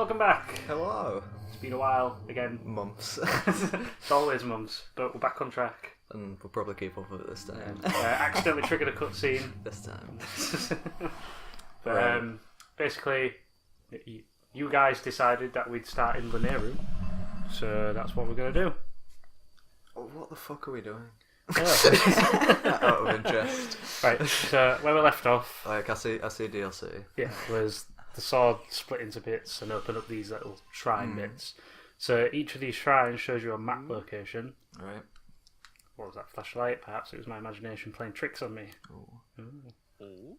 welcome back. Hello. It's been a while again. Months. It's always months, but we're back on track. And we'll probably keep up with it this time. Accidentally triggered a cutscene. This time. But Right. basically, you guys decided that we'd start in Linearu, so that's what we're going to do. What the fuck are we doing? Yeah. Out of interest. Right, so where we left off, Like, I see DLC. was the sword split into bits and open up these little shrine bits. So each of these shrines shows you a map location. Right. What was that, flashlight? Perhaps it was my imagination playing tricks on me. Ooh.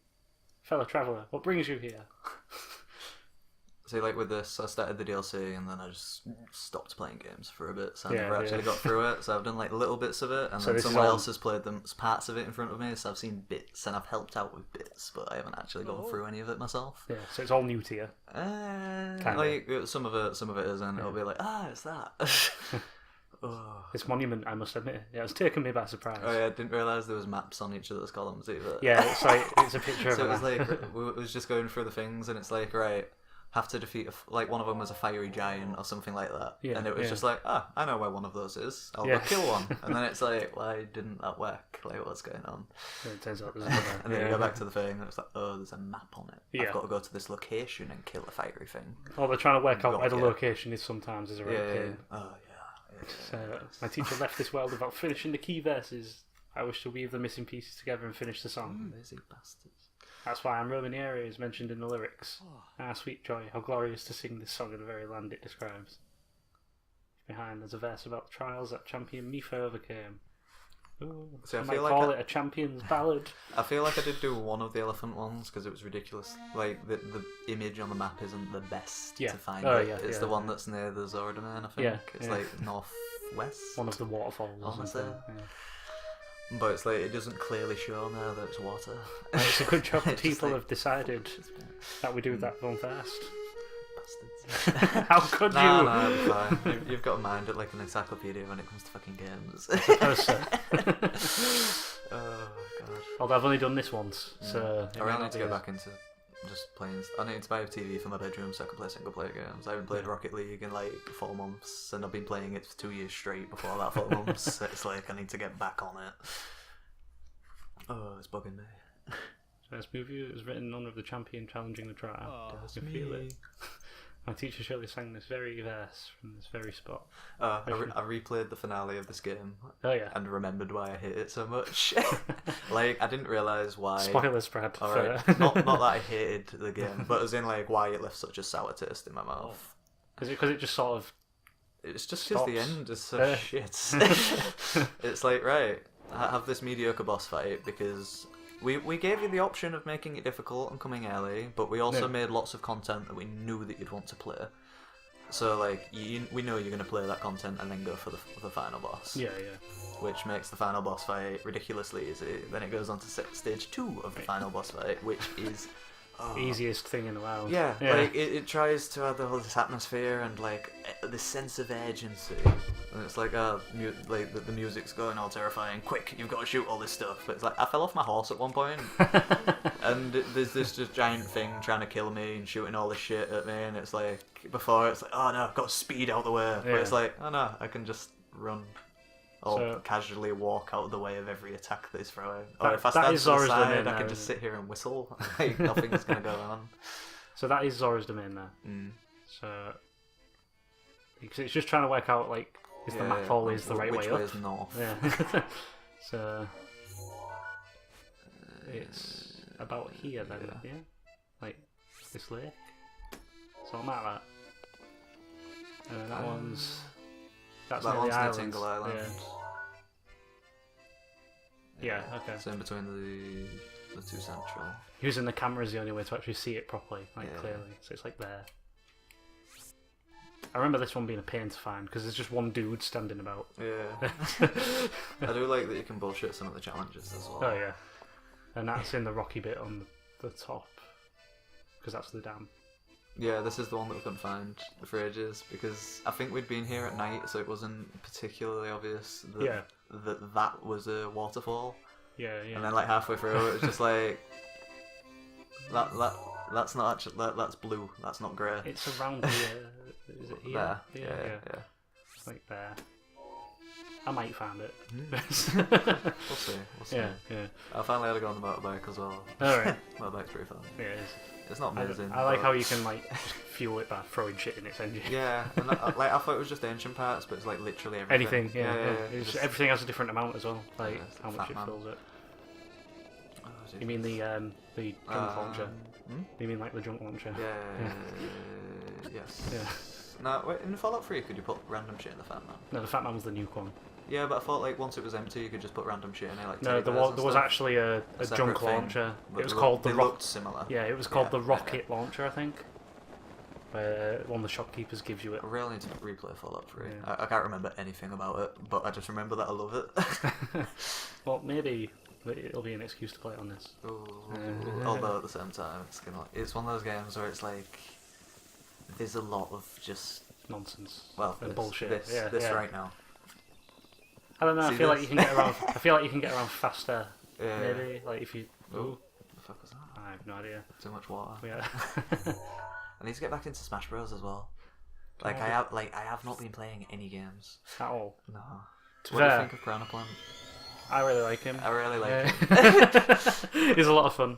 Fellow traveller, what brings you here? See, like with this, I started the DLC and then I just stopped playing games for a bit, so I Yeah, never actually yeah. got through it. So I've done like little bits of it, and So then this is someone all- else has played them, parts of it in front of me. So I've seen bits and I've helped out with bits, but I haven't actually gone through any of it myself. Yeah, so it's all new to you. Like some of it isn't. It'll be like, it's that. Oh. This monument, I must admit, it's taken me by surprise. Oh yeah, I didn't realise there was maps on each of those columns either. Yeah, it's like it's a picture So of it a was map. like, it was just going through the things and it's like, right, have to defeat, like one of them was a fiery giant or something like that. Yeah, and it was yeah. just like, I know where one of those is. I'll Yeah. go kill one. And then it's like, why didn't that work? Like, what's going on? And it turns out there's another. And then you go back to the thing and it's like, oh, there's a map on it. Yeah. I've got to go to this location and kill a fiery thing. Oh, they're trying to work out Got where the it. location is sometimes is a right pain. Oh, yeah. So, my teacher left this world without finishing the key verses. I wish to weave the missing pieces together and finish the song. Lazy bastards. That's why I'm roaming the area is mentioned in the lyrics. Oh. Ah, sweet joy, how glorious to sing this song in the very land it describes. Behind there's a verse about the trials that champion Mifa overcame. Ooh, See, I I might feel like call it a champion's ballad. I feel like I did do one of the elephant ones because it was ridiculous. Like the image on the map isn't the best Yeah. to find Oh, it. yeah, It's yeah. the one that's near the Zora domain, I think. Yeah, It's yeah. like northwest. One of the waterfalls. or Honestly. something. Yeah. But it's like it doesn't clearly show now that it's water. And it's a good job the It's just people like, have decided that we do that one first. bastards. How could you? No, I'm fine. You've got a mind at like an encyclopedia when it comes to fucking games. Oh, so. Oh god. Although I've only done this once, so it I might really not need to be get as- back into just playing. I need to buy a TV for my bedroom so I can play single player games. I haven't played Rocket League in like 4 months, and I've been playing it for 2 years straight before that 4 months. So it's like I need to get back on it. Oh, it's bugging me. So this movie was written in honour of the champion challenging the trial. That's You feel me. it? My teacher surely sang this very verse from this very spot. I replayed the finale of this game Oh yeah. and remembered why I hate it so much. Like I didn't realise why. Spoilers, Brad. Alright, not that I hated the game, but as in like why it left such a sour taste in my mouth. Because it just sort of. It's just because the Stops. end is so shit. It's like, right, have this mediocre boss fight because we gave you the option of making it difficult and coming early, but we also Yeah. made lots of content that we knew that you'd want to play. So like, we know you're going to play that content and then go for the final boss. Yeah. Which makes the final boss fight ridiculously easy. Then it goes on to stage 2 of the final boss fight, which is... Easiest thing in the world. Yeah, like it tries to add all this atmosphere and like this sense of urgency, and it's like like the music's going all terrifying. Quick, you've got to shoot all this stuff. But it's like I fell off my horse at one point, and there's this just giant thing trying to kill me and shooting all this shit at me, and it's like before it's like oh no, I've got to speed out the way, but it's like oh no, I can just run. Or So- casually walk out of the way of every attack that he's throwing. Or if I that stand is to the Zora's side, domain I can now, just isn't sit here and whistle. Like nothing's gonna go on. So that is Zora's domain there. So. Because it's just trying to work out, like, is the map always the right which way way up? is north? Yeah. So. It's about here then, yeah? Like, this lake? Something like that. And that one's. That's that near one's the near islands. Tingle Island. Yeah, okay. So in between the two central. Using the camera is the only way to actually see it properly, like Yeah. clearly. So it's like there. I remember this one being a pain to find because there's just one dude standing about. Yeah. I do like that you can bullshit some of the challenges as well. Oh yeah, and that's in the rocky bit on the top because that's the dam. Yeah, this is the one that we couldn't find for ages because I think we'd been here at night, so it wasn't particularly obvious that that was a waterfall. Yeah. And then like halfway through, it was just like that That's not actually. That's blue. That's not grey. It's around here. Is it here? There. Yeah. It's like there. I might find it. We'll see. Yeah. I finally had to go on the motorbike as well. Alright. Motorbike's pretty fun. Yeah, it is. It's not amazing. I like but... how you can like just fuel it by throwing shit in its engine. Yeah, and I thought it was just engine parts, but it's like literally everything. Anything, yeah. Just... Everything has a different amount as well, like how much it man. fills it. You mean the junk launcher? You mean like the junk launcher? Yeah. Yes. Yeah. No, wait, in Fallout 3, could you put random shit in the Fat Man? No, the Fat Man was the nuke one. Yeah, but I thought like once it was empty, you could just put random shit in it. Like no, there was actually a junk thing, launcher. It was they called the looked similar. Yeah, it was called the rocket launcher, I think. Where one of the shopkeepers gives you it. I really need to replay Fallout 3. Yeah. I can't remember anything about it, but I just remember that I love it. Well, maybe it'll be an excuse to play it on this. Although at the same time, it's one of those games where it's like there's a lot of just nonsense. Well, and bullshit. This right now. I don't know. See I feel this? like you can get around. I feel like you can get around faster. Yeah. Maybe like if you. Ooh, the fuck was that? I have no idea. Too much water. Yeah. I need to get back into Smash Bros as well. I have not been playing any games At all. No. To What do you fair, think of Piranha Plant? I really like him. I really like him. He's a lot of fun.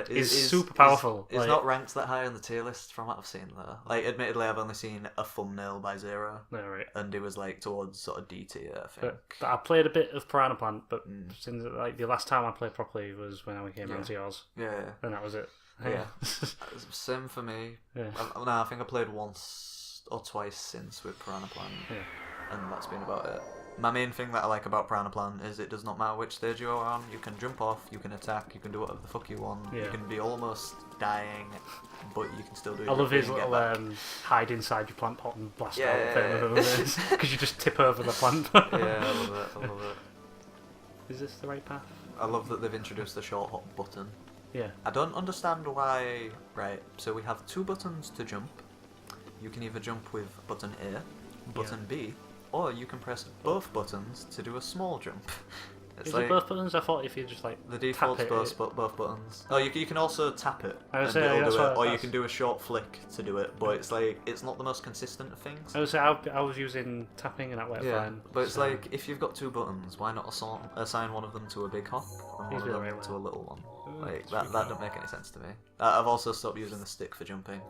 He's super powerful. He's not ranked that high on the tier list from what I've seen though. Like, admittedly, I've only seen a thumbnail by Zero, No, right. and it was like towards sort of D tier, I think. But I played a bit of Piranha Plant, but since like the last time I played properly was when I came around to yours, Yeah. and that was it. Yeah. Same for me. Yeah. I think I played once or twice since with Piranha Plant, and that's been about it. My main thing that I like about Piranha Plant is it does not matter which stage you are on, you can jump off, you can attack, you can do whatever the fuck you want, you can be almost dying, but you can still do it. I love his little hide inside your plant pot and blast out thing, because you just tip over the plant. Yeah, I love it. Is this the right path? I love that they've introduced the short hop button. Yeah. I don't understand why... Right, so we have two buttons to jump. You can either jump with button A, button B, or you can press both buttons to do a small jump. It's Is like it both buttons? I thought if you just like the default's tap both buttons. Oh, you can also tap it and say, it'll do it, or you that's... can do a short flick to do it. But it's like it's not the most consistent of things. I was using tapping and that worked fine. But it's like if you've got two buttons, why not assign one of them to a big hop and one of them to a little one? Like that don't make any sense to me. I've also stopped using the stick for jumping.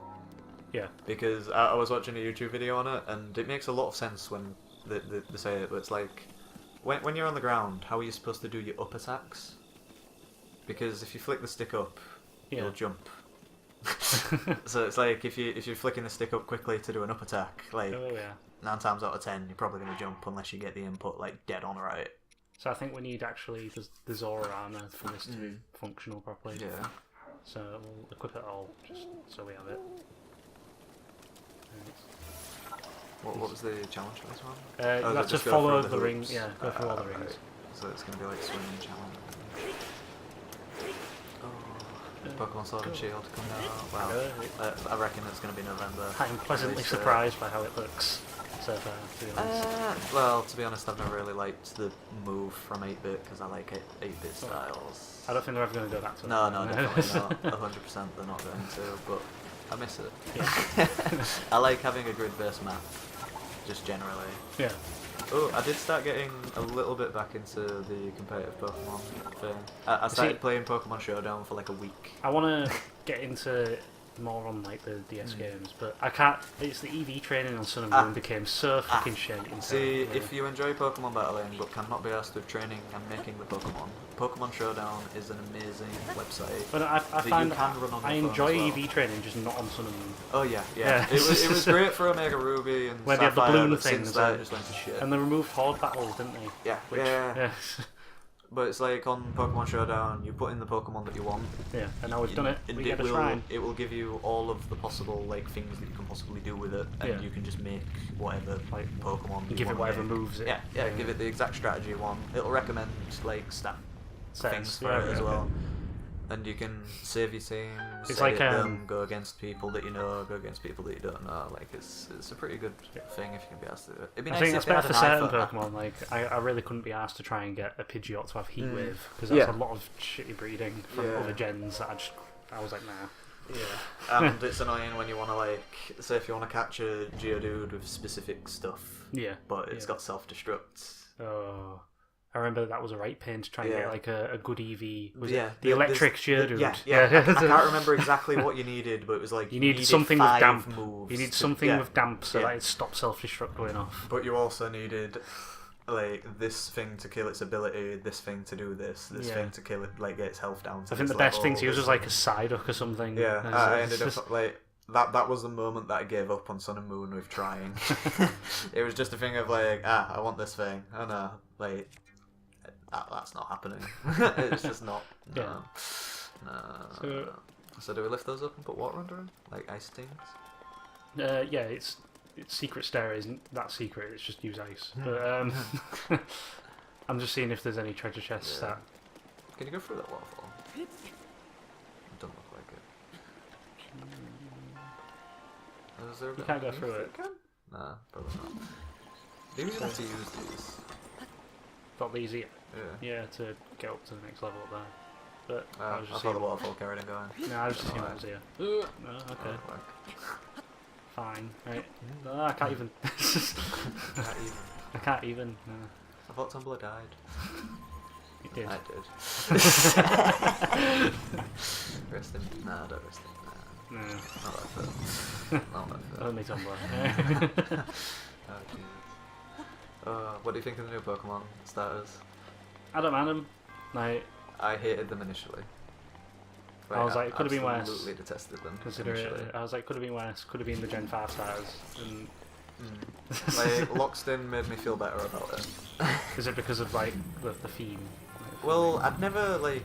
Yeah. Because I was watching a YouTube video on it, and it makes a lot of sense when they say it. But it's like when you're on the ground, how are you supposed to do your up attacks? Because if you flick the stick up, you'll jump. So it's like if you're flicking the stick up quickly to do an up attack, like 9 times out of 10, you're probably going to jump unless you get the input like dead on right. So I think we need actually the Zora armor for this to be functional properly. Yeah. So we'll equip it all just so we have it. What was the challenge for this one? You have to follow the rings. Yeah, go through all the rings. Right. So it's going to be like swimming challenge. Pokemon Sword and Shield coming out. Well, I reckon it's going to be November. I'm pleasantly surprised by how it looks so far, to be honest. Well, to be honest, I've never really liked the move from 8-bit because I like 8-bit styles. I don't think they're ever going to go back to it. No, definitely not. 100% they're not going to, but I miss it. Yeah. I like having a grid-based map, just generally. Yeah. Oh, I did start getting a little bit back into the competitive Pokemon thing. I started playing Pokemon Showdown for like a week. I want to get into more on like the DS games, but I can't. It's the EV training on Sun and Moon became so fucking shit. See, if you enjoy Pokemon battling but cannot be asked with training and making the Pokemon Showdown is an amazing website. But I find you can run on I your enjoy phone as well. EV training, just not on Sun and Moon. Oh yeah. It was great for Omega Ruby and where they Sapphire, had the balloon but thing, since that it just went to shit. And they removed Horde battles, didn't they? Yeah. Yeah. But it's like on Pokemon Showdown, you put in the Pokemon that you want. Yeah, and now we've done it. And we get a shrine. It will give you all of the possible like things that you can possibly do with it, and you can just make whatever like Pokemon. Give it whatever moves it. Yeah. Give it the exact strategy you want. It'll recommend like things for it as well. And you can save your teams, it's edit like them, go against people that you know, go against people that you don't know. Like it's a pretty good thing if you can be asked to do it. It'd be nice I think if that's better they had for an certain iPhone. Pokemon. Like I really couldn't be asked to try and get a Pidgeot to have Heat Wave because that's a lot of shitty breeding from other gens that I was like, nah. Yeah, and it's annoying when you want to like, say if you want to catch a Geodude with specific stuff, Yeah. but it's got self-destruct. Oh. I remember that was a right pain to try and get like a good EV. Was it the the- electric Geodude? Yeah. I can't remember exactly what you needed, but it was like you needed something with 5 damp. moves. You need something with damp so that it stops self-destruct going off. But you also needed like this thing to kill its ability, this thing to do this thing to kill it, like get its health down. I think the best thing to use was like a Psyduck or something. Yeah, I ended up like that was the moment that I gave up on Sun and Moon with trying. It was just a thing of like, I want this thing. Oh no, like that's not happening. It's just not. No. So do we lift those up and put water under them, like ice things? Yeah, it's secret stair isn't that secret. It's just use ice. But I'm just seeing if there's any treasure chests that. Can you go through that waterfall? It doesn't look like it. Is there You can't go through it. Nah, probably not. Maybe you have to use these. Got these here. Yeah. Yeah, to get up to the next level up there. But I was just thought the waterfall carried on going. No, I was just seeing what was here. No, okay. Fine. Right. No, I can't even. I can't even. No. I thought Tumblr died. It did. I did. Rest in. Nah, don't rest in. No. Not like that. Not like that. Only Tumblr. Oh, Jesus. What do you think of the new Pokemon starters? I don't mind them. Like, I hated them initially. I was like, it could have been worse. Absolutely detested them. Consider initially. it. I was like, could have been worse. Could have been the Gen 5 starters. And Like, Lockstin made me feel better about it. is it because of like the theme? Well, I'd never like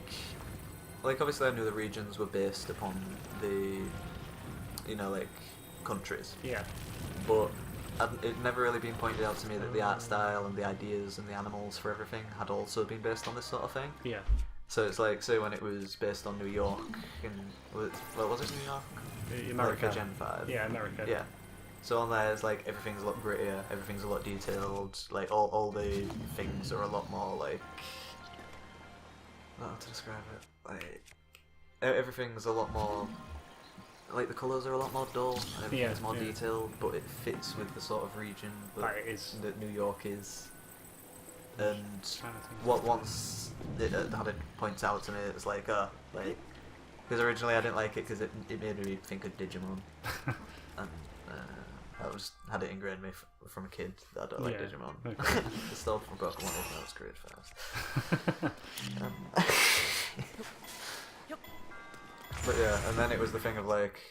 obviously I knew the regions were based upon the, like, countries. Yeah. But it never really been pointed out to me that the art style and the ideas and the animals for everything had also been based on this sort of thing. Yeah. So it's like, say when it was based on New York, was it New York? America. Like for Gen 5. Yeah, America. Yeah. So on there, it's like everything's a lot grittier, everything's a lot detailed, like all the things are a lot more like, I don't know how to describe it, like everything's a lot more, like the colours are a lot more dull, and everything's more detailed, but it fits with the sort of region that New York is. And what once it had it pointed out to me, it was like, because originally I didn't like it because it made me think of Digimon, and I just had it ingrained in me from a kid that I don't like Digimon. Okay. The stuff from Pokemon was great fast. But yeah, and then it was the thing of like,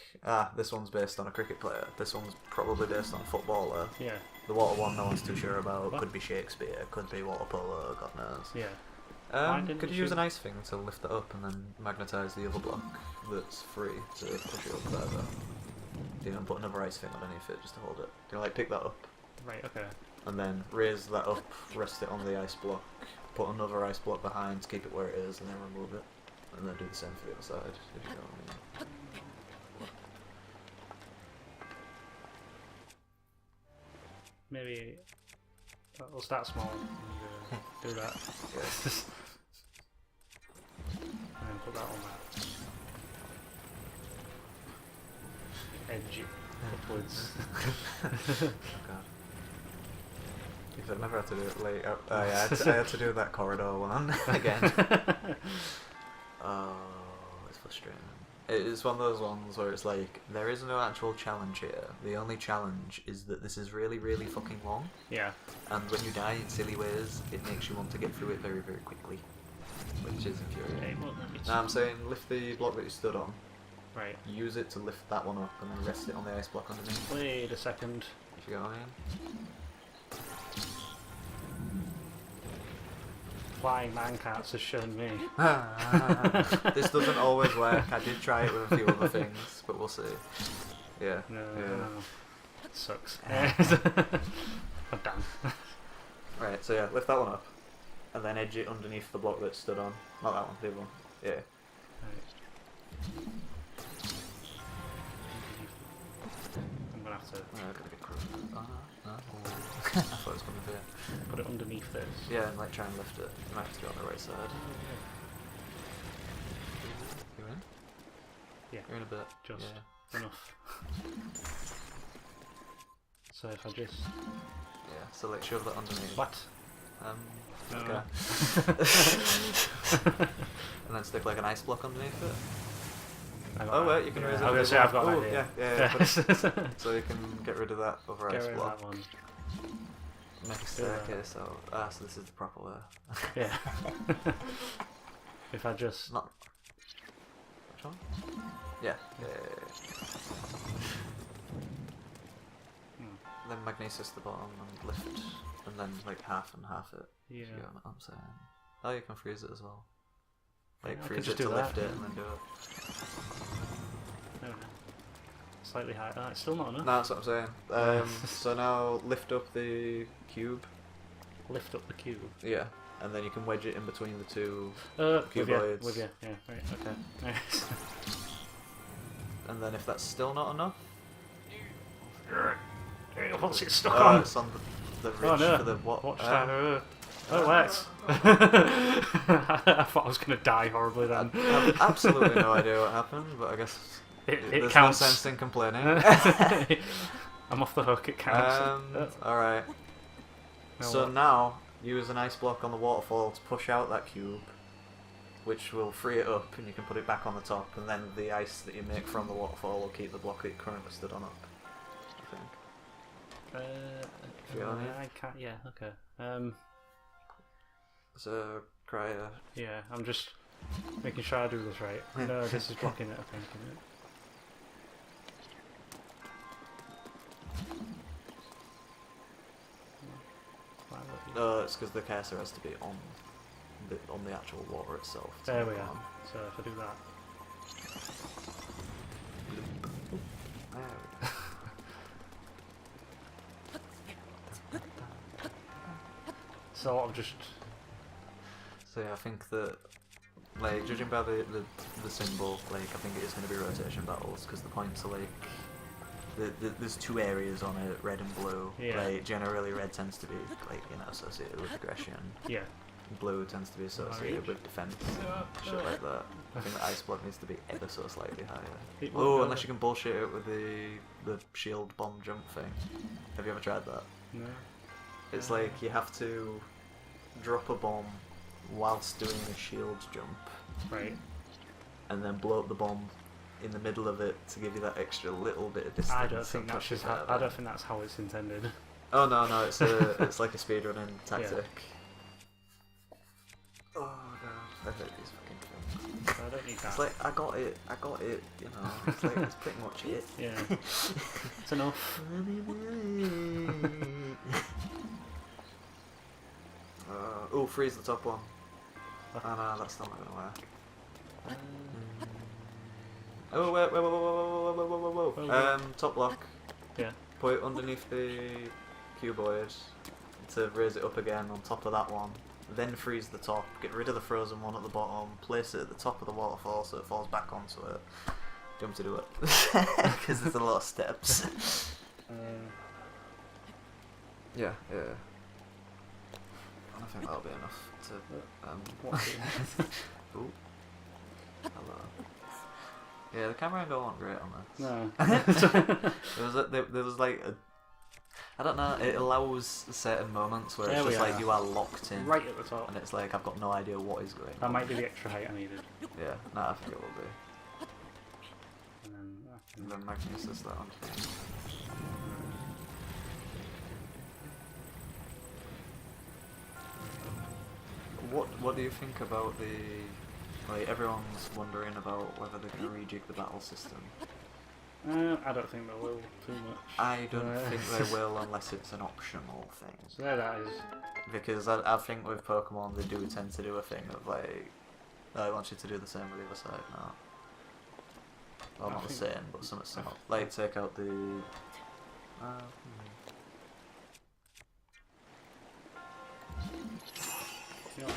this one's based on a cricket player, this one's probably based on a footballer. Yeah. The water one no one's too sure about, could be Shakespeare, could be water polo, God knows. Yeah. Could you use an ice thing to lift it up and then magnetise the other block that's free to push it up further? Do you know, put another ice thing underneath it just to hold it? Do you like pick that up? Right, okay. And then raise that up, rest it on the ice block, put another ice block behind to keep it where it is, and then remove it. And then do the same for the other side, if you know what I mean. Maybe we'll start small and do that. Yeah. And then put that on that edge upwards. Oh god. I've never had to do it late. I had to do that corridor one again. Oh, it's frustrating. It's one of those ones where it's like, there is no actual challenge here. The only challenge is that this is really, really fucking long. Yeah. And when you die in silly ways, it makes you want to get through it very, very quickly. Which is infuriating. Now I'm saying lift the block that you stood on. Right. Use it to lift that one up and then rest it on the ice block underneath. Wait a second. If you go in. Flying mancats has shown me. This doesn't always work. I did try it with a few other things, but we'll see. Yeah. No. It sucks. Oh, damn. Right, so yeah, lift that one up. And then edge it underneath the block that stood on. Not that one, the other one. Yeah. Right. I'm gonna have to Gotta get close. No. I thought it was gonna be it. put it underneath this. Yeah, and like try and lift it. You might have to go on the right side. You in? Yeah. You're in a bit. Just Yeah. enough. So if I just... Yeah, so like shove that underneath. What? No. No. Okay. And then stick like an ice block underneath it. Oh wait, you can raise it. I was gonna say I've got an oh, idea. yeah. Put it- so you can get rid of that other Get ice rid of block. that one. Make a staircase. So so this is the proper way. Yeah. If I just... Not. Which one? Yeah. Then magnesis the bottom and lift, and then like half and half it. Yeah. If you get what I'm saying. Oh, you can freeze it as well. Like Yeah, I freeze could just it to do lift that. it and then do it. Okay. Slightly higher. Oh, it's still not enough. No, that's what I'm saying. So now lift up the cube. Lift up the cube. Yeah. And then you can wedge it in between the two With you. cuboids. With you. Yeah. Right. Okay. And then if that's still not enough, What's it stuck on? it's on the ridge Oh no! for the what? Watch that. Oh, it works. I thought I was going to die horribly then. I have absolutely no idea what happened, but I guess It there's counts. no sense in complaining. I'm off the hook. It counts. Alright. Now So what? now use an ice block on the waterfall to push out that cube, which will free it up, and you can put it back on the top, and then the ice that you make from the waterfall will keep the block that you currently stood on up. I think. You got it? I can't. Yeah. Okay. So cryo. Yeah. I'm just making sure I do this right. No, this is blocking it. I think. Isn't it? No, it's because the cursor has to be on the actual water itself. to There move we are. on. So if I do that. There we go. So I'll just... So yeah, I think that, like, judging by the symbol, like, I think it is going to be rotation battles, because the points are like, there's two areas on it, red and blue. Yeah. Like, generally red tends to be, like, you know, associated with aggression. Yeah. Blue tends to be associated with defense, shit like that. I think the ice block needs to be ever so slightly higher. It won't Oh, go- unless you can bullshit it with the shield bomb jump thing. Have you ever tried that? No. It's like you have to drop a bomb whilst doing a shield jump, Right. and then blow up the bomb in the middle of it to give you that extra little bit of distance. I don't think and that's push just it how, out I there. don't think that's how it's intended. Oh no, it's like a speedrunning tactic. Oh god, I hate these fucking things. So I don't need that. It's like I got it, you know. It's like that's pretty much it. Yeah. It's enough. Oh, freeze the top one. Oh no, that's still not gonna work. Oh whoa. Top block. Yeah. Put it underneath the cuboid to raise it up again on top of that one. Then freeze the top, get rid of the frozen one at the bottom, place it at the top of the waterfall so it falls back onto it. Do you want me to do it? Because there's a lot of steps. Yeah. I think that'll be enough to... What's it? Ooh. Hello. Yeah, the camera angle wasn't great on this. No. There was like a... I don't know, it allows certain moments where There it's we just like are. you are locked in. Right at the top. And it's like, I've got no idea what is going That on. might be the extra height I needed. Yeah, no, I think it will be. And then I can... And then magnesis that on. What do you think about the... Like, everyone's wondering about whether they can rejig the battle system. I don't think they will too much. I don't think they will unless it's an optional thing. So there that is. Because I think with Pokemon they do tend to do a thing of like, I want you to do the same with the other side now. Well, I not the think- same, but something similar. Like take out the... You know,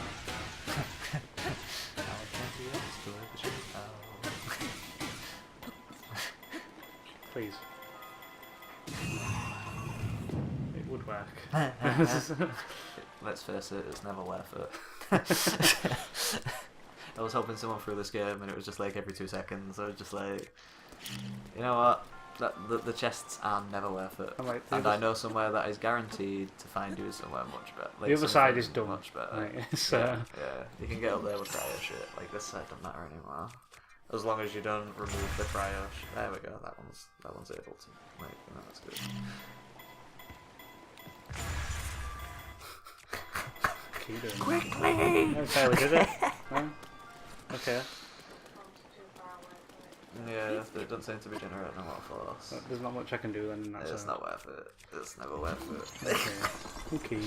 please. It would work. Let's face it, it's never worth it. I was helping someone through this game, and it was just like every 2 seconds. I was just like, you know what? The chests are never worth it. And I know somewhere that is guaranteed to find you somewhere much better. Like, the other side is done. Much better. Right, so... yeah, you can get up there with cryo shit. Like, this side doesn't matter anymore. As long as you don't remove the cryo shit. There we go, that one's able to. Like, you know, that's good. Keep doing Quickly! that. Fairly did it. No? Okay. Yeah, it doesn't seem to be generating a lot of force. There's not much I can do then. It's not worth it. It's never worth it. Okay.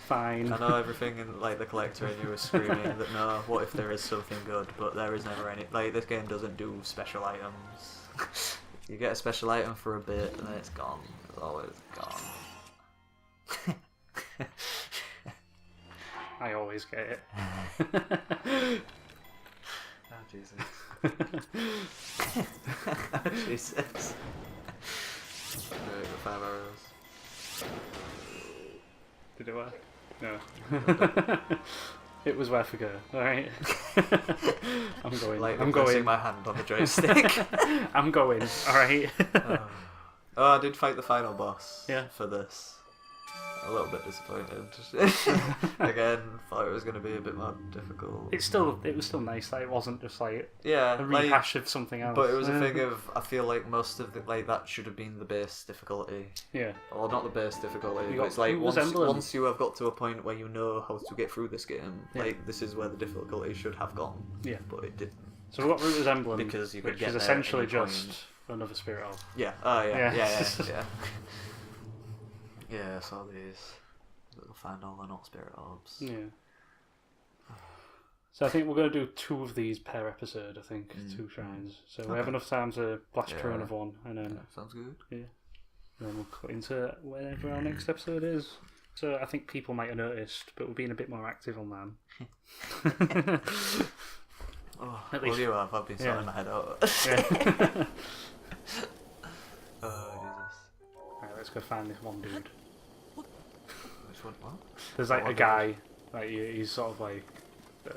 Fine. I know everything in like the collector in you is screaming that no, what if there is something good, but there is never any. Like, this game doesn't do special items. You get a special item for a bit and then it's gone. It's always gone. I always get it. Oh, Jesus. Jesus. Right, the 5 arrows. Did it work? No. It was worth a go, alright? I'm going. Like, I'm pressing going. my hand on the joystick. I'm going, alright? Oh, I did fight the final boss for this. A little bit disappointed. Again, thought it was going to be a bit more difficult. It was still nice that it wasn't just like a rehash of something else. But it was a thing of, I feel like most of the, like, that should have been the base difficulty. Yeah. Well, not the base difficulty, but it's got like two once you have got to a point where you know how to get through this game, like, this is where the difficulty should have gone. Yeah. But it didn't. So we got Root as Emblem, Because you could which get is there essentially at any just point. another Spirit Orb. Yeah. Oh, yeah. Yeah. Yeah. Yeah, I saw these. We'll find all the not spirit orbs. Yeah. So I think we're going to do 2 of these per episode, I think. 2 shrines. So we have enough time to blast through another one. And then, sounds good. Yeah. And then we'll cut into wherever our next episode is. So I think people might have noticed, but we're being a bit more active online. At least you have. I've been sorting my head out. Yeah. Oh, Jesus. Alright, let's go find this one dude. Which one? What? There's like a guy, like he's sort of like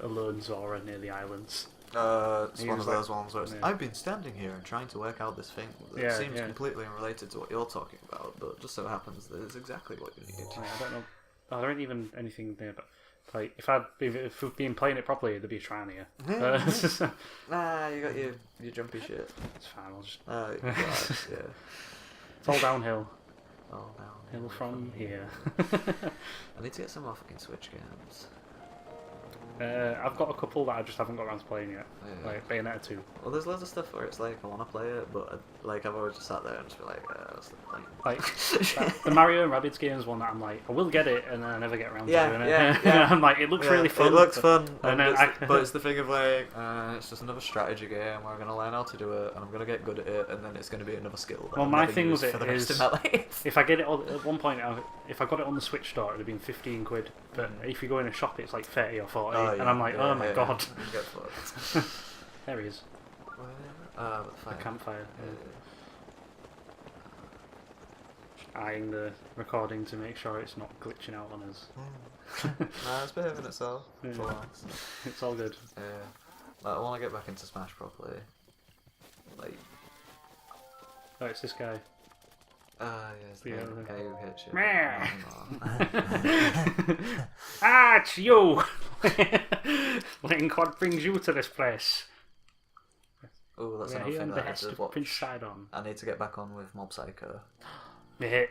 a lone Zora near the islands. It's He one was of like- those ones where it's, yeah. I've been standing here and trying to work out this thing that seems completely unrelated to what you're talking about, but just so happens that it's exactly what you need. I don't know. Oh, there ain't even anything there, but like if we'd been playing it properly, there'd be a shrine here. It's Nah, you got your jumpy shit. fine. I'll just. Yeah. It's all downhill. Oh, down. Hill from here. I need to get some more fucking Switch games. I've got a couple that I just haven't got around to playing yet. Yeah. Like Bayonetta 2. Well, there's loads of stuff where it's like I want to play it, but like I've always just sat there and just be like, what's the point? Like the Mario and Rabbids game is one that I'm like, I will get it, and then I never get around to doing it. Yeah. I'm like, it looks really fun. It looks fun, And then but it's the thing of like, it's just another strategy game where I'm gonna learn how to do it, and I'm gonna get good at it, and then it's gonna be another skill. That Well, I'll my never thing use with for it the rest is- of my life. If I get it at one point, if I got it on the Switch store, it'd have been 15 quid. But if you go in a shop, it's like 30 or 40, and I'm like, oh my god. Get fucked. There he is. The The campfire. Eyeing the recording to make sure it's not glitching out on us. Nah, it's behaving itself. Yeah. For once. It's all good. Yeah. Like, I want to get back into Smash properly. Like, Oh, it's this guy. yes, the Yeah. guy who hits you. Meh. Ah, it's you! Link, what brings you to this place? Oh, that's We're another here thing on that I behest did of watch. Prince Sidon. I need to get back on with Mob Psycho. Hit.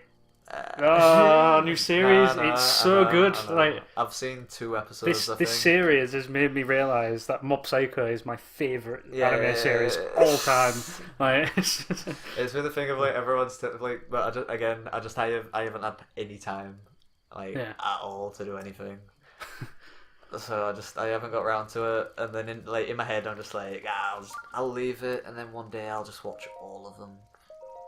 Oh, new series! Nah, it's I so know, good. I know. Like I've seen 2 episodes. I this think. series has made me realise that Mob Psycho is my favourite anime Yeah. series all time. Like, It's been the thing of like everyone's like, but I haven't had any time like Yeah. at all to do anything. So I haven't got around to it, and then in my head I'm just like, I'll leave it, and then one day I'll just watch all of them.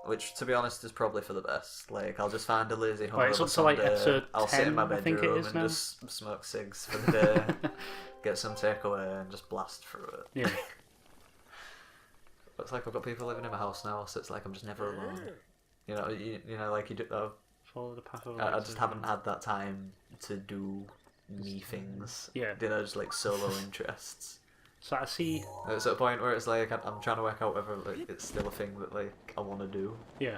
Which, to be honest, is probably for the best. Like, I'll just find a lazy Well, humble it's on up to, like, Sunday, episode I'll sit in my 10, I think it bedroom is and now. just smoke cigs for the day, get some takeaway, and just blast through it. yeah. Looks like I've got people living in my house now, so it's like I'm just never alone. You know, like you do. Follow the path of I light just to- haven't had that time to do me things. Yeah. You know, just like solo interests. So I see. It's at a point where it's like I'm trying to work out whether like it's still a thing that like I want to do. Yeah.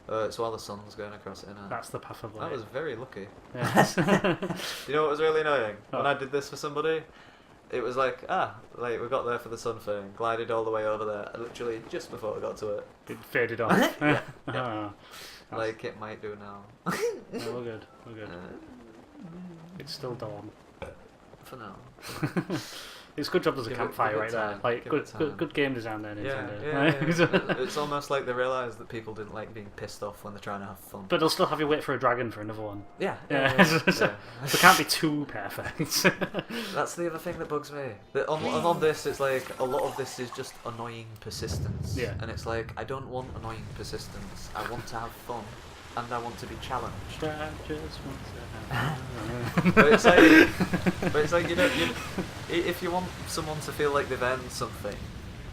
It's while the sun's going across it. That's the path of light. I was very lucky. Yes. You know what was really annoying? Oh. When I did this for somebody, it was like, like we got there for the sun thing, glided all the way over there, and literally just before we got to it. It faded off. Yeah. Oh, Like it might do now. no, we're good. We're good. It's still dawn. For now. It's a good job there's a Give it- campfire give it right there. time, Like give it time. good game design there, Yeah, Nintendo. It's almost like they realised that people didn't like being pissed off when they're trying to have fun. But they'll still have you wait for a dragon for another one. Yeah. So it can't be too perfect. That's the other thing that bugs me. That on this, it's like a lot of this is just annoying persistence. Yeah. And it's like I don't want annoying persistence. I want to have fun, and I want to be challenged. I just want to have But it's like if you want someone to feel like they've earned something,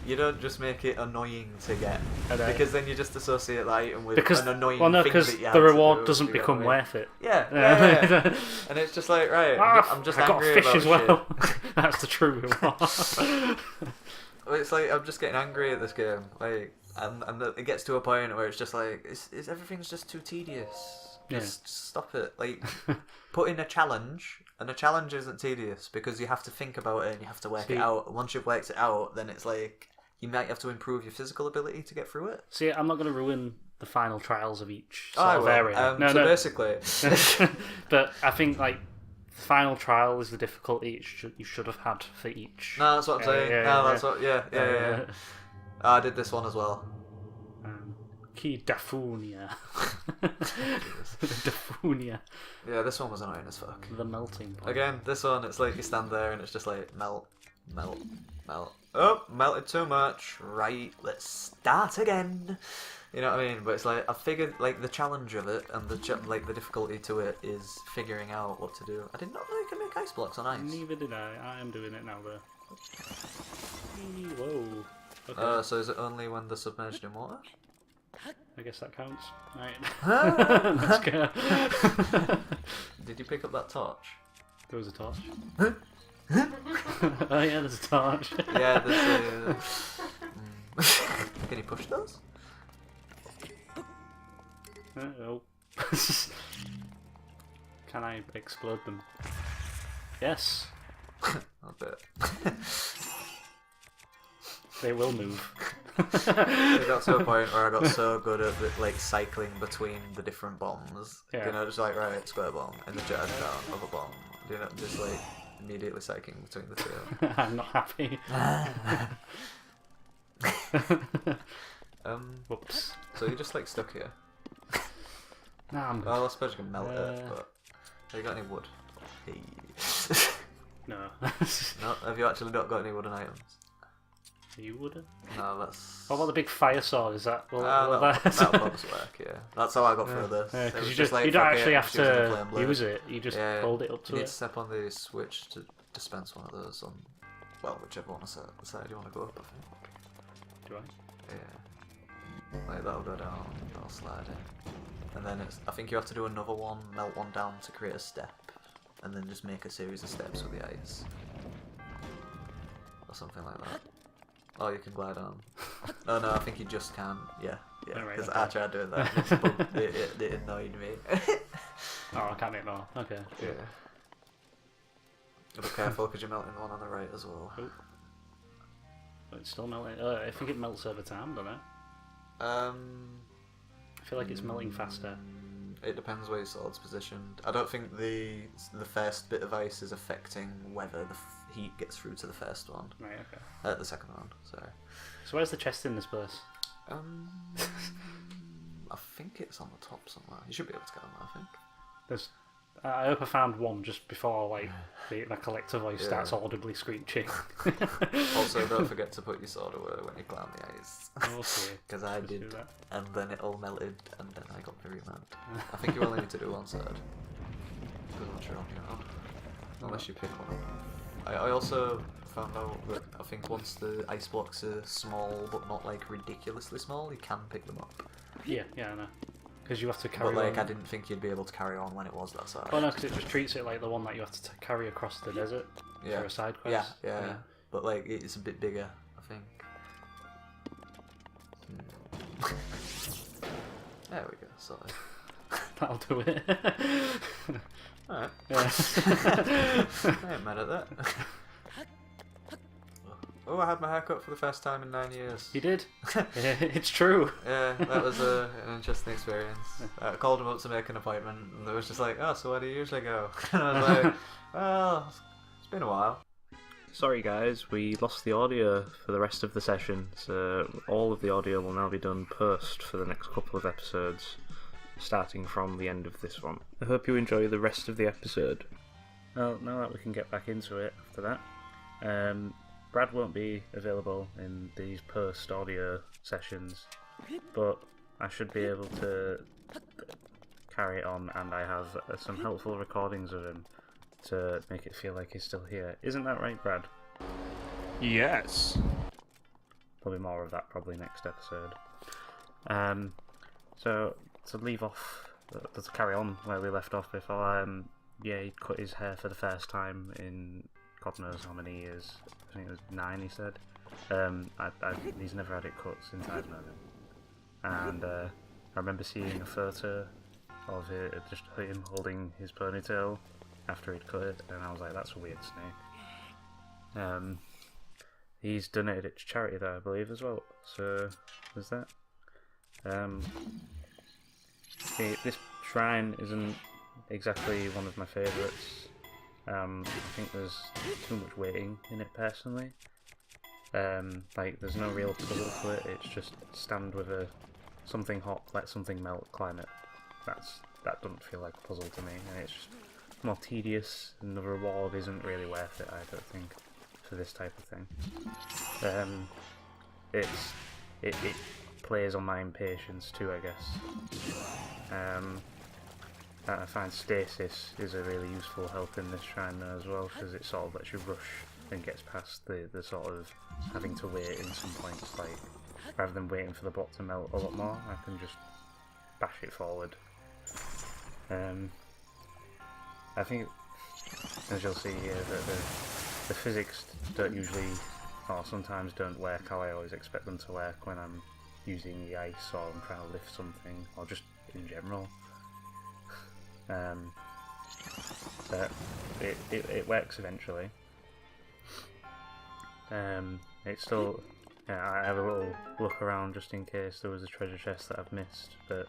you don't just make it annoying to get, because then you just associate that item with an annoying thing that you have the to reward do, doesn't you get become what I mean? worth it. Yeah. And it's just like, right, I'm just I got angry a fish about as well. That's the true reward. Well, it's like I'm just getting angry at this game, like, and it gets to a point where it's just like, it's everything's just too tedious. Just stop it. Like, put in a challenge, and a challenge isn't tedious because you have to think about it and you have to work it out. And once you've worked it out, then it's like you might have to improve your physical ability to get through it. See, I'm not going to ruin the final trials of each I sort of will. area. So basically, but I think like the final trial is the difficulty you should have had for each. no, that's what I'm saying. Yeah. I did this one as well. Key Dafunia. Dafunia. Yeah, this one was annoying as fuck. The melting point. Again, this one, it's like you stand there and it's just like melt. Oh, melted too much. Right, let's start again. You know what I mean? But it's like I figured like the challenge of it and the difficulty to it is figuring out what to do. I did not know you can make ice blocks on ice. Neither did I. I am doing it now though. Whoa. Okay. So is it only when they're submerged in water? I guess that counts. Right. Let's go. Did you pick up that torch? There was a torch. Oh yeah, there's a torch. Yeah, there's Can you push those? Oh. Can I explode them? Yes. A bit. They will move. It got to a point where I got so good at like cycling between the different bombs. Yeah. You know, just like right, square bomb, and the charge down, other bomb. You know, just like immediately cycling between the two. I'm not happy. Whoops. So you're just like stuck here. Nah, I'm good. Well, I suppose you can melt it, but have you got any wood? Hey. No. No, have you actually not got any wooden items? You wouldn't? No, that's. What about the big fire sword? Is that? That'll work. Yeah, that's how I got through this. Because It was you just like, you don't fuck actually it, have I'm choosing a flame to blade. use it. You just hold it up to You need it. to step on the switch to dispense one of those on, well, whichever one side you want to go up, I think. Do I? Yeah. Like that'll go down, that'll slide in. And then I think you have to do another one, melt one down to create a step. And then just make a series of steps with the ice. Or something like that. Oh, you can glide on. Oh no, I think you just can. Yeah, because I tried doing that. It annoyed me. Oh, I can't make more. Okay. Yeah. Be careful because you're melting the one on the right as well. Oh. It's still melting. I think it melts over time, don't it? I feel like it's melting faster. It depends where your sword's positioned. I don't think the first bit of ice is affecting whether the heat gets through to the first one. Right, okay. The second one, sorry. So where's the chest in this place? I think it's on the top somewhere. You should be able to get on there, I think. There's. I hope I found one just before like the collector voice starts audibly screeching. Also, don't forget to put your sword away when you climb the ice. Okay. Because I did, and then it all melted, and then I got very mad. I think you only need to do one side. Because once you're on your own. Unless you pick one up. I also found out that I think once the ice blocks are small, but not like ridiculously small, you can pick them up. Yeah, I know. Because you have to carry But like, on. I didn't think you'd be able to carry on when it was that size. Oh no, because it just treats it like the one that you have to carry across the desert for a side quest. Yeah. But like, it's a bit bigger, I think. There we go. Sorry. That'll do it. Alright. Yeah. I ain't mad at that. Oh, I had my hair cut for the first time in 9 years. You did? Yeah, it's true. Yeah, that was an interesting experience. I called them up to make an appointment, and they was just like, "Oh, so where do you usually go?" And I was like, "Well, it's been a while." Sorry guys, we lost the audio for the rest of the session, so all of the audio will now be done post for the next couple of episodes, starting from the end of this one. I hope you enjoy the rest of the episode. Well, now that we can get back into it after that, Brad won't be available in these post audio sessions, but I should be able to carry it on, and I have some helpful recordings of him to make it feel like he's still here. Isn't that right, Brad? Yes. There'll be more of that probably next episode. So to leave off, to carry on where we left off before, he cut his hair for the first time in God knows how many years. I think it was 9, he said. He's never had it cut since I've known him. And I remember seeing a photo of it, just him holding his ponytail after he'd cut it, and I was like, that's a weird snake. He's donated it to charity though, I believe, as well. So there's that. This shrine isn't exactly one of my favourites. I think there's too much waiting in it personally. Like there's no real puzzle to it. It's just stand with something hot, let something melt, climb it. That doesn't feel like a puzzle to me, and it's just more tedious, and the reward isn't really worth it, I don't think, for this type of thing. It plays on my impatience too, I guess. I find stasis is a really useful help in this shrine though as well, because it sort of lets you rush and gets past the sort of having to wait in some points. Like, rather than waiting for the block to melt a lot more, I can just bash it forward. I think, as you'll see here, that the physics don't usually, or sometimes don't work how I always expect them to work when I'm using the ice or I'm trying to lift something, or just in general. But it works eventually. It's still, I have a little look around just in case there was a treasure chest that I've missed, but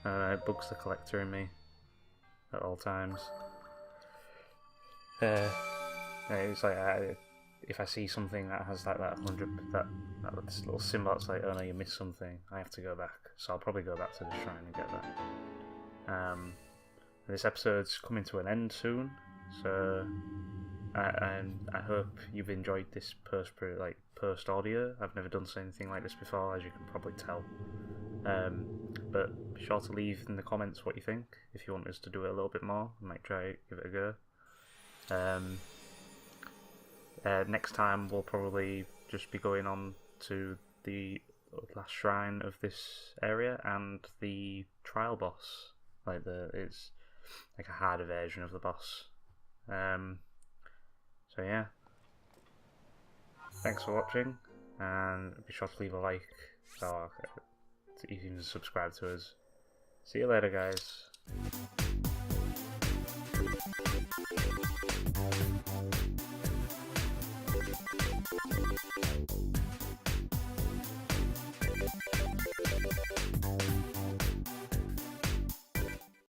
it bugs the collector in me at all times. It's like if I see something that has like that 100, that little symbol that's like, oh no, you missed something, I have to go back. So I'll probably go back to the shrine and get that. This episode's coming to an end soon, so I hope you've enjoyed this post audio. I've never done anything like this before, as you can probably tell. But be sure to leave in the comments what you think. If you want us to do it a little bit more, I might try give it a go. Next time we'll probably just be going on to the last shrine of this area and the trial boss. It's like a harder version of the boss. So yeah. Thanks for watching, and be sure to leave a like or even subscribe to us. See you later, guys.